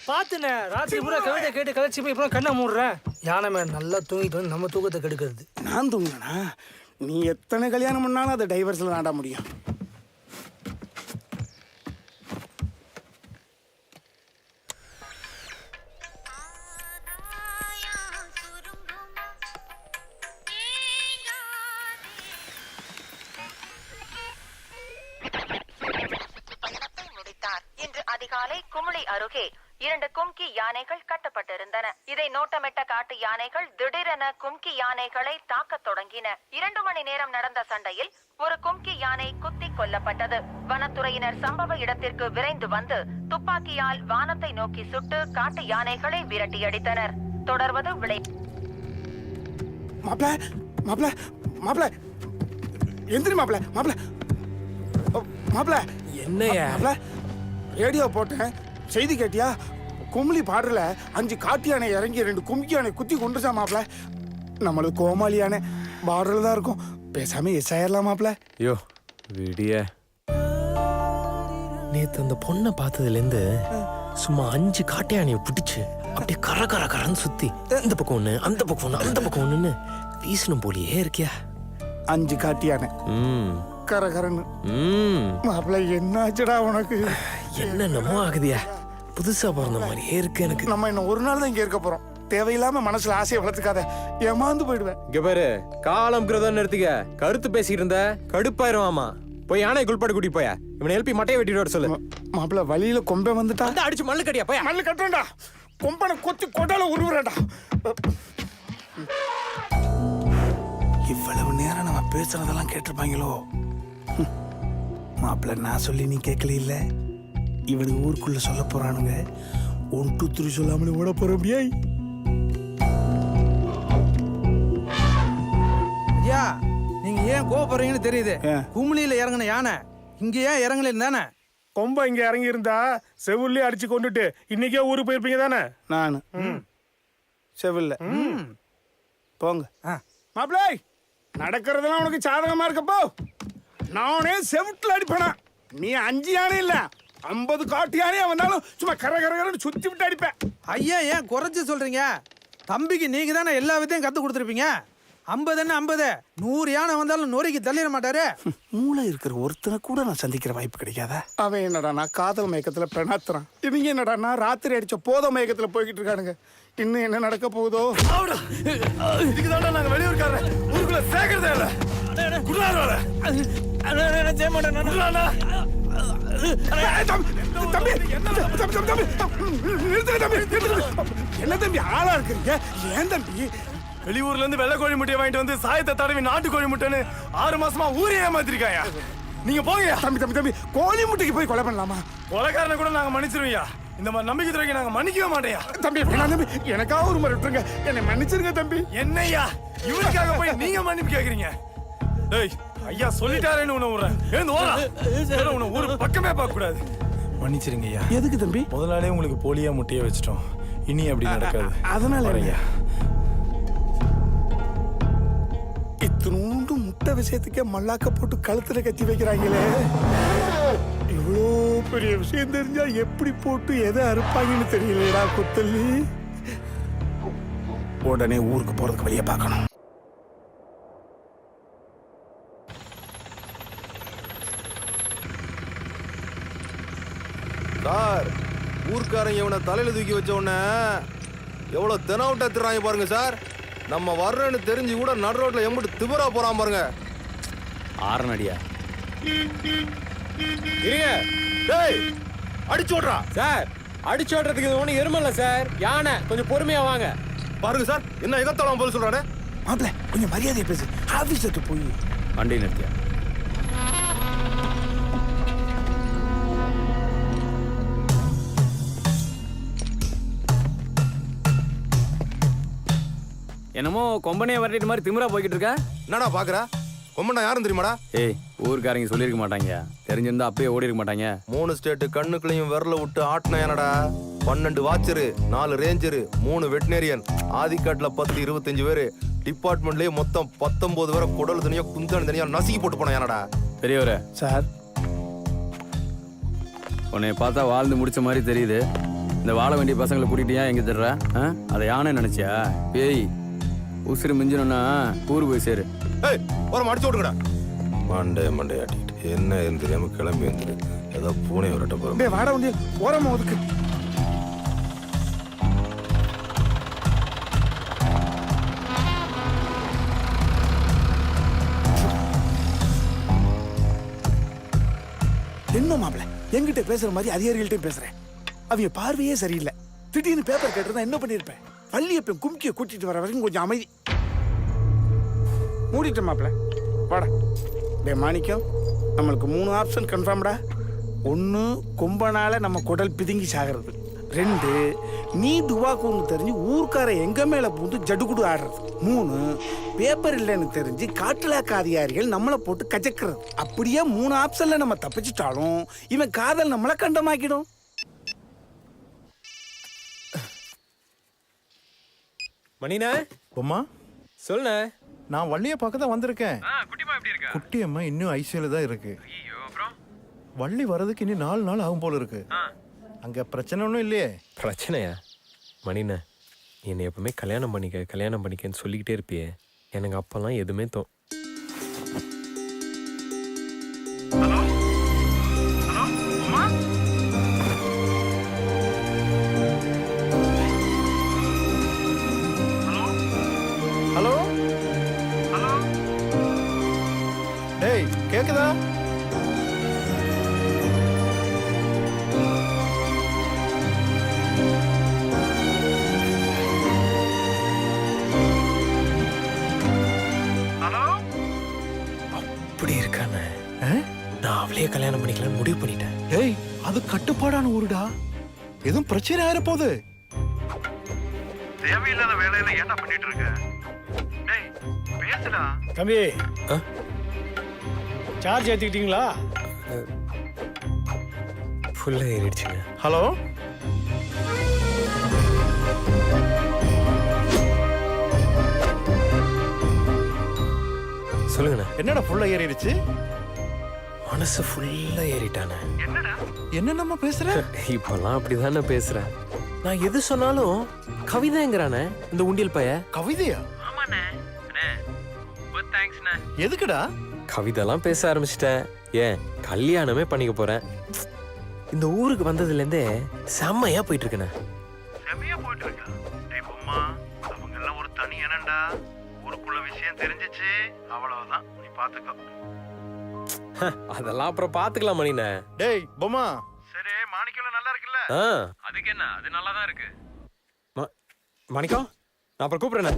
பாத்துனே ராத்திரி பூரா கவிதை கேட்டு கலைச்சி போய் இப்போ கண்ணை மூடுறேன். யானை மேல நல்லா தூங்கிட்டு வந்து நம்ம தூக்கத்தை கெடுக்கிறது. நான் தூங்கினா நீ எத்தனை கல்யாணம் பண்ணாலும் அதை டைவர்ஸில் நாட முடியும். அதிகாலை குமுளி அருகே 2 கும்கி யானைகள் கட்டப்பட்டிருந்தன. இதை நோட்டமிட்ட காட்டு யானைகள் திடீரென கும்கி யானைகளை தாக்க தொடங்கின. 2 மணி நேரம் நடந்த சண்டையில் ஒரு கும்கி யானை குத்தி கொல்லப்பட்டது. வனத்துறையினர் சம்பவ இடத்திற்கு விரைந்து வந்து துப்பாக்கியால் வானத்தை நோக்கி சுட்டு காட்டு யானைகளை விரட்டியடித்தனர். தொடர்வது விளை. மாப்ள மாப்ள மாப்ள எந்திரி மாப்ள மாப்ள மாப்ள என்னையா மாப்ள ரேடியோ போட்டேன், செய்தி கேட்டியா? கும்ளி பாடுறல 5 காட்டு யானை இறங்கி 2 கும்கி யானை குத்தி கொண்டுச்சா மாப்ள. நம்மளுக்கு கோமாளி யானை பார்டர்ல தான் இருக்கும். பேசாம எஸ்ஆயிரலாம் மாப்ள. ஐயோ விடிய. நேத்து அந்த பொண்ணை பார்த்ததுலேருந்து சும்மா 5 காட்டு யானையை பிடிச்சு அப்படியே கர கர கரன்னு சுத்தி இந்த பக்கம் ஒண்ணு அந்த பக்கம் ஒண்ணு அந்த பக்கம் ஒண்ணுன்னு வீசணும் போலியே இருக்கியா. 5 காட்டு யானை கரகரன்னு. மாப்ள என்னாச்சுடா உனக்கு? என்னென்னமோ ஆகுதியா, புதுசா பிறந்த மாதிரியே இருக்கு எனக்கு. நம்ம இன்னும் ஒரு நாள் தான் இங்க இருக்க போறோம். தேவையில்லாம மனசுல ஆசையை வளர்த்துக்காத, ஏமாந்து போயிடுவேன். இங்க பாரு, காலம் நிறுத்திக்க. கருத்து பேசிட்டு இருந்த கடுப்பாயிருவாமா. போய் யானை குள்பாடு கூட்டி போயா. இவனை எழுப்பி மட்டையை வெட்டிட்டு வர சொல்லு. மாப்பிள்ள வழியில கொம்பை வந்துட்டா அடிச்சு மல்லு கட்டியா போயா. மல்லு கட்டுறா, கொம்பனை கொத்தி கொட்டால உருவுறா. இவ்வளவு நேரம் நம்ம பேசுறதெல்லாம் கேட்டிருப்பாங்களோ? மாப்பிள்ள நான் சொல்லி நீ கேட்கல இல்ல. இவனுக்கு ஊருக்குள்ள சொல்ல போறானுங்க. 1 2 3 சொல்லாமலே ஓட போற முடியா? ஐயா நீங்க ஏன் கோபப்படுறீங்கன்னு தெரியுது. குமுளியில இறங்கின யானை இங்க ஏன் இறங்கல தானே? கொம்ப இங்க இறங்கி இருந்தா செவுள்ளே அடிச்சு கொண்டுட்டு இன்னைக்கே ஊருக்கு போயிருப்பீங்க தானே? நான் செவில்ல போங்க. மாப்பிள்ளை நடக்கிறதெல்லாம் உனக்கு சாதகமா இருக்கப்போ. நானே செவிட்டுல அடிப்பேனா? நீ 5 யானை இல்ல 50 காட்டு யானையா வந்தாலும் சும்மா கர கரன்னு சுத்தி விட்டு அடிப்பேன். ஐயா ஏன் குறைச்சு சொல்றீங்க? தம்பிக்கு நீங்க தானே எல்லா வித்தையும் கத்து கொடுத்துருப்பீங்க. 50 என்ன 50, 100 யானை வந்தாலும் நொறுக்கி தள்ளிட மாட்டாரு. மூளை இருக்கிற ஒருத்தனை கூட நான் சந்திக்கிற வாய்ப்பு கிடைக்காதா? அவன் என்னடா காதல் மயக்கத்துல பிரணாத்துறான். இவங்க என்னடா ராத்திரி அடிச்ச போத மயக்கத்துல போய்கிட்டு இருக்கானுங்க. இன்னும் என்ன நடக்க போகுதோ? இதுக்குதான்டா நாங்க வெளியூர்காரர் ஊருக்குள்ள சேர்க்கறதே இல்ல. குடுறாரா செய்ய மாட்டேன். என்ன தம்பி ஆளா இருக்கிறீங்க? ஏன் தம்பி வெளியூர்ல இருந்து வெள்ளை கோழி முட்டையை வாங்கிட்டு வந்து சாயத்தை தடவி நாட்டு கோழி முட்டைன்னு 6 மாசமா ஊரே ஏமாத்திருக்காயா? நீங்க போங்க. தம்பி தம்பி தம்பி கோழி முட்டைக்கு போய் கொலை பண்ணலாமா? கொலைக்காரனை கூட நாங்க மன்னிச்சிருவோம்யா. இந்த மாதிரி நம்பிக்கை துறைக்கு நாங்க மன்னிக்கவே மாட்டேயா. தம்பி தம்பி எனக்காக ஒரு முறை விட்டுருங்க, என்னை மன்னிச்சிருங்க தம்பி. என்னையா இவருக்காக போய் நீங்க மன்னிப்பு கேக்குறீங்க? டேய் ஐயா சொல்லிட்டாரேன்னு உன்னை விடுறேன். எழுந்து ஓடா. உன்னை ஊரு பக்கமே பார்க்க கூடாது. மன்னிச்சிருங்க ஐயா. எதுக்கு தம்பி? முதலாளே உங்களுக்கு போலியா முட்டையை வச்சிட்டோம். இனி அப்படி நடக்காது. அதனால ஐயா இத்தினூண்டு முட்டை விஷயத்துக்கே மல்லாக்க போட்டு கழுத்துல கத்தி வைக்கிறாங்களே. இவ்வளோ பெரிய விஷயம் தெரிஞ்சா எப்படி போட்டு எதை அறுப்பாங்கன்னு தெரியலடா குத்தல்லி. உடனே ஊருக்கு போறதுக்கு வழியை பார்க்கணும். சார், ஊர்க்காரங்க இவனை தலையில தூக்கி வச்ச உடனே எவ்வளவு தெனாவட்டா திறாங்க பாருங்க சார். நம்ம வர்றேன்னு தெரிஞ்சு கூட நடு ரோட்ல எம்பிட்டு திபரா போறான் பாருங்க. ஆறனடியா டேய் அடிச்சு ஓடுறா சார். அடிச்சு ஓட்டுறதுக்கு இது ஒண்ணு எருமல்ல சார், யானை. கொஞ்சம் பொறுமையா வாங்க. பாருங்க சார், என்ன எகத்தாளம் போல சொல்றானே. மாப்பிள்ள கொஞ்சம் மரியாதையை பேசு. ஆபீஸுக்கு போய் வண்டி நிறுத்தியா. என்னமோ கொம்பனே வரட்டிட்டு மாதிரி திமிரா போய்கிட்டு இருக்க. என்னடா பாக்குற? கொம்பனா யாரும் தெரியுமாடா? ஏய், ஊருக்காரங்க சொல்லியிருக்க மாட்டாங்க. தெரிஞ்சிருந்தா அப்பயே ஓடி இருக்க மாட்டாங்க. 3 ஸ்டேட் கண்ணுக்குள்ளையும் விரல விட்டு ஆட்டின என்னடா. 12 வாட்சரு, 4 ரேஞ்சரு, 3 வெட்டினேரியன், ஆதிக்காட்டுல 10 25 பேரு, டிபார்ட்மெண்ட்லயே மொத்தம் 19 பேரை குடல் தனியா குந்தாணி தனியா நசுக்கி போட்டு போன என்னடா. பெரியவரே சார், உன்னை பார்த்தா வாழ்ந்து முடிச்ச மாதிரி தெரியுது. இந்த வாழ வேண்டிய பசங்களை கூட்டிட்டு ஏன் எங்க தர்ற? அதை யானை நினைச்சியா? பேய் உசுறு மிஞ்சணும்னா ஊரு போய் சேரு. ஏய் ஒரு அடிச்சு விட்டுக்கடா. மண்டே ஆட்டிட்டு என்ன தெரியாம கிளம்பி வந்துரு. ஏதோ பூனை விரட்ட போறோம். டேய் வாடா வண்டி ஓரமா ஒதுக்கு. என்ன மாப்பிள்ள என்கிட்ட பேசுற மாதிரி அதிகாரிகள்ட்டையும் பேசுறேன். அவங்க பார்வையே சரியில்லை. திடீர்னு பேப்பர் கேட்டிருந்தா என்ன பண்ணிருப்பேன்? வள்ளியப்பன் கும்கிய கூட்டிட்டு வர வரைக்கும் கொஞ்சம் அமைதி. மூடிட்டேன் மாப்பிள்ள. வாடா. டே மாணிக்கம், நம்மளுக்கு 3 ஆப்ஷன் கன்ஃபார்ம்டா. 1 கும்பனால நம்ம குடல் பிதுங்கி சாகிறது. 2 நீ துவாக்குன்னு தெரிஞ்சு ஊர்க்கார எங்க மேல பூந்து ஜடுகுடு ஆடுறது. 3 பேப்பர் இல்லைன்னு தெரிஞ்சு காட்டுலாக்க அதிகாரிகள் நம்மளை போட்டு கஜக்கிறது. அப்படியே 3 ஆப்ஷன்ல நம்ம தப்பிச்சிட்டாலும் இவன் காதல் நம்மளை கண்டமாக்கிடும். மணினா பொம்மா சொல்லுண்ண. நான் வள்ளியை பார்க்க தான் வந்திருக்கேன். குட்டி அம்மா இன்னும் ஐசியூல தான் இருக்கு. வள்ளி வர்றதுக்கு இன்னும் 4 நாள் ஆகும் போல இருக்கு. அங்க பிரச்சனை ஒன்றும் இல்லையே? பிரச்சனையா? மணிண்ண, நீ என்னை எப்பவுமே கல்யாணம் பண்ணிக்கன்னு சொல்லிக்கிட்டே இருப்பியே. எனக்கு அப்பெல்லாம் எதுவுமே ஹலோ டேய் கேக்குதா? அப்படி இருக்கானே. நான் அவளையே கல்யாணம் பண்ணிக்கலாம்னு முடிவு பண்ணிட்டேன். டேய் அது கட்டுப்பாடான ஊருடா. எதுவும் பிரச்சனை ஆயிர போகுது. தேவையில்லாத வேலையில ஏன்டா பண்ணிட்டு இருக்க? டேய் பேசுடா. தம்பி சார்ஜ் ஏத்திக்கிட்டீங்களா? ஃபுல்லாக ஏறிடுச்சுங்க. ஹலோ சொல்லுங்கண்ணா. என்னடா ஃபுல்லா ஏறிடுச்சு? மனசு ஃபுல்லாக ஏறிட்டானே. என்னென்னமா பேசுற? இப்பெல்லாம் அப்படிதானே பேசுறேன். நான் எது சொன்னாலும் கவிதைங்கிறானே இந்த உண்டியல் பைய. கவிதையா? எதுக்குடா? கவிதைலாம் பேச ஆரம்பிச்சிட்டேன். ஏன் கல்யாணமே பண்ணிக்க போறேன். இந்த ஊருக்கு வந்ததுலேருந்தே செம்மையா போயிட்டு இருக்கேண்ணே. செமையா போயிட்டு இருக்கா? டேய் பொம்மா, அவங்க எல்லாம் ஒரு தனி என்னண்டா. ஊருக்குள்ள விஷயம் தெரிஞ்சிச்சு அவ்வளவுதான், நீ பாத்துக்கோ. அதெல்லாம் அப்புறம் பாத்துக்கலாம் மணிண்ணே. டேய் பொம்மா. சரி மாணிக்கம் நல்லா இருக்குல்ல? அதுக்கு என்ன, அது நல்லா தான் இருக்கு. மணிக்கம், நான் அப்புறம் கூப்பிடுறேண்ணே.